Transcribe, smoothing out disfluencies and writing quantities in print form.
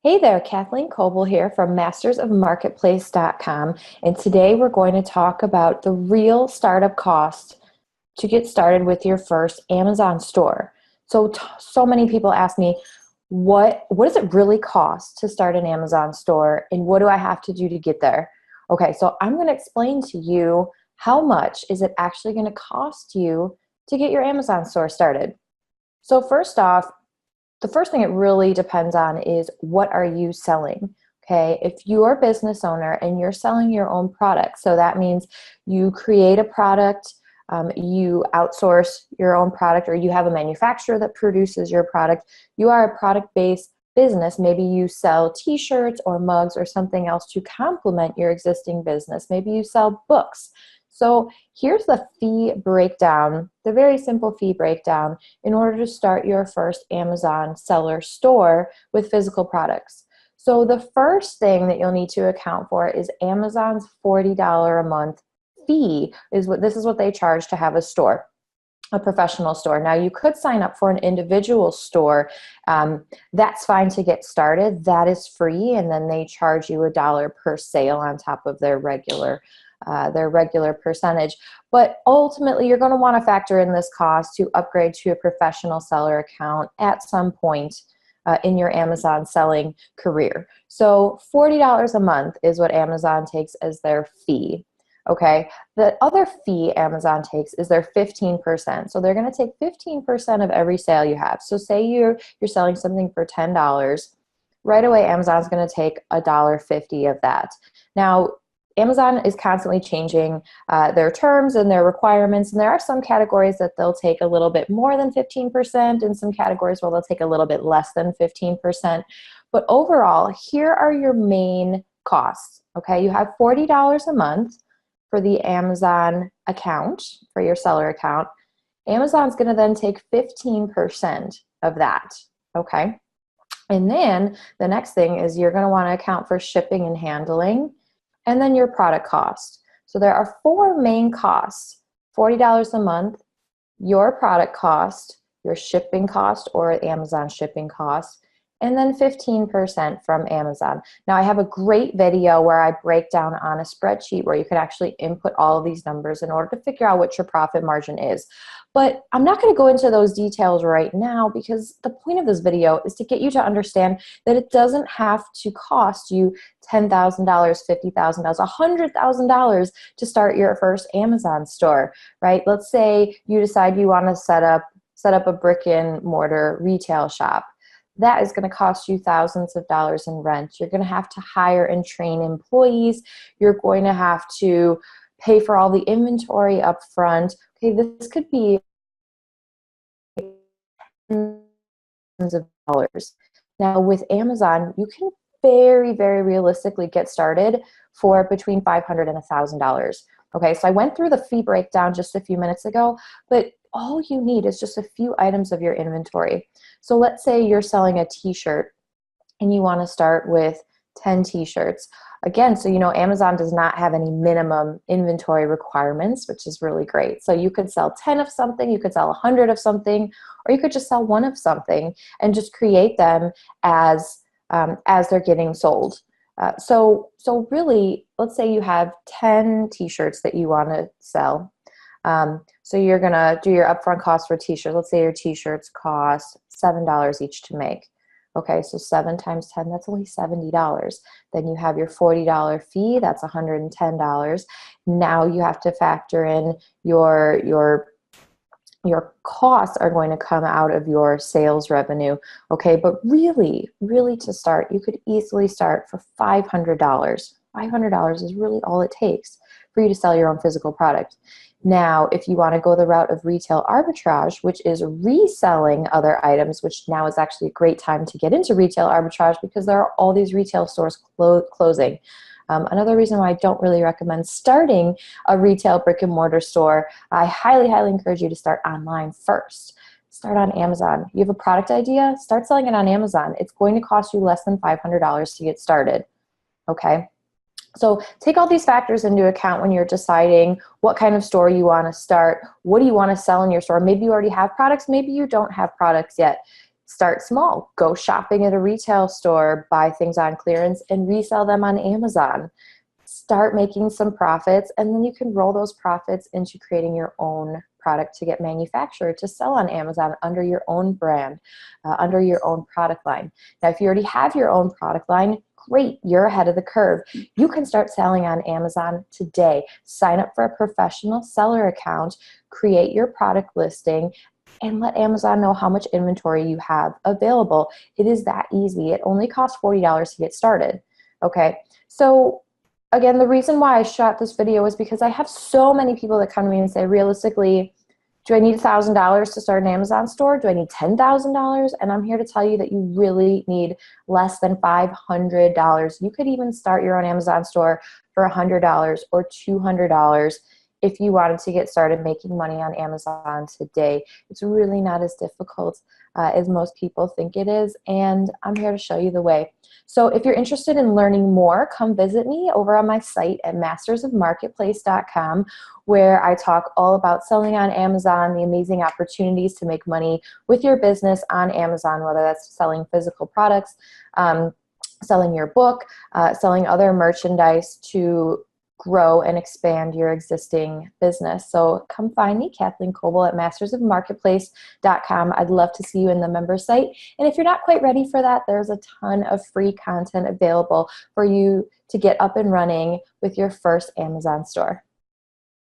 Hey there, Kathleen Kobel here from mastersofmarketplace.com, and today we're going to talk about the real startup cost to get started with your first Amazon store. So many people ask me, what does it really cost to start an Amazon store, and what do I have to do to get there? Okay, so I'm going to explain to you how much is it actually going to cost you to get your Amazon store started. So first off, the first thing it really depends on is what are you selling? Okay, if you're a business owner and you're selling your own product, so that means you create a product, you outsource your own product, or you have a manufacturer that produces your product, you are a product-based business. Maybe you sell t-shirts or mugs or something else to complement your existing business. Maybe you sell books. So here's the fee breakdown, the very simple fee breakdown in order to start your first Amazon seller store with physical products. So the first thing that you'll need to account for is Amazon's $40 a month fee. This is what they charge to have a store, a professional store. Now you could sign up for an individual store. That's fine to get started. That is free, and then they charge you $1 per sale on top of their regular percentage. But ultimately, you're going to want to factor in this cost to upgrade to a professional seller account at some point in your Amazon selling career. So $40 a month is what Amazon takes as their fee. Okay, the other fee Amazon takes is their 15%. So they're going to take 15% of every sale you have. So say you're selling something for $10. Right away, Amazon's going to take $1.50 of that. Now, Amazon is constantly changing their terms and their requirements, and there are some categories that they'll take a little bit more than 15%, and some categories where they'll take a little bit less than 15%. But overall, here are your main costs. Okay, you have $40 a month for the Amazon account, for your seller account. Amazon's going to then take 15% of that. Okay, and then the next thing is you're going to want to account for shipping and handling, and then your product cost. So there are four main costs: $40 a month, your product cost, your shipping cost or Amazon shipping cost, and then 15% from Amazon. Now I have a great video where I break down on a spreadsheet where you could actually input all of these numbers in order to figure out what your profit margin is. But I'm not going to go into those details right now, because the point of this video is to get you to understand that it doesn't have to cost you $10,000, $50,000, $100,000 to start your first Amazon store, right? Let's say you decide you want to set up a brick and mortar retail shop. That is going to cost you thousands of dollars in rent. You're going to have to hire and train employees. You're going to have to pay for all the inventory up front. Okay, this could be thousands of dollars. Now with Amazon, you can very, very realistically get started for between $500 and $1,000. Okay, so I went through the fee breakdown just a few minutes ago, but all you need is just a few items of your inventory. So let's say you're selling a t-shirt and you want to start with 10 t-shirts. Again, so you know Amazon does not have any minimum inventory requirements, which is really great. So you could sell 10 of something, you could sell 100 of something, or you could just sell one of something and just create them as they're getting sold. So really, let's say you have 10 t-shirts that you want to sell. So you're going to do your upfront cost for t-shirts. Let's say your t-shirts cost $7 each to make. Okay, so 7 times 10, that's only $70. Then you have your $40 fee, that's $110. Now you have to factor in your costs are going to come out of your sales revenue. Okay, but really to start, you could easily start for $500. $500 is really all it takes for you to sell your own physical product. Now, if you want to go the route of retail arbitrage, which is reselling other items, which now is actually a great time to get into retail arbitrage because there are all these retail stores closing. Another reason why I don't really recommend starting a retail brick and mortar store, I highly, highly encourage you to start online first. Start on Amazon. You have a product idea? Start selling it on Amazon. It's going to cost you less than $500 to get started. Okay? So take all these factors into account when you're deciding what kind of store you want to start. What do you want to sell in your store? Maybe you already have products. Maybe you don't have products yet. Start small. Go shopping at a retail store, buy things on clearance, and resell them on Amazon. Start making some profits, and then you can roll those profits into creating your own product to get manufactured to sell on Amazon under your own brand, under your own product line. Now, if you already have your own product line, great, you're ahead of the curve. You can start selling on Amazon today. Sign up for a professional seller account, create your product listing, and let Amazon know how much inventory you have available. It is that easy. It only costs $40 to get started. Okay, so again, the reason why I shot this video is because I have so many people that come to me and say, realistically, do I need $1,000 to start an Amazon store? Do I need $10,000? And I'm here to tell you that you really need less than $500. You could even start your own Amazon store for $100 or $200 if you wanted to get started making money on Amazon today. It's really not as difficult as most people think it is, and I'm here to show you the way. So if you're interested in learning more, come visit me over on my site at mastersofmarketplace.com, where I talk all about selling on Amazon, the amazing opportunities to make money with your business on Amazon, whether that's selling physical products, selling your book, selling other merchandise to grow and expand your existing business. So come find me, Kathleen Kobel, at mastersofmarketplace.com. I'd love to see you in the member site. And if you're not quite ready for that, there's a ton of free content available for you to get up and running with your first Amazon store.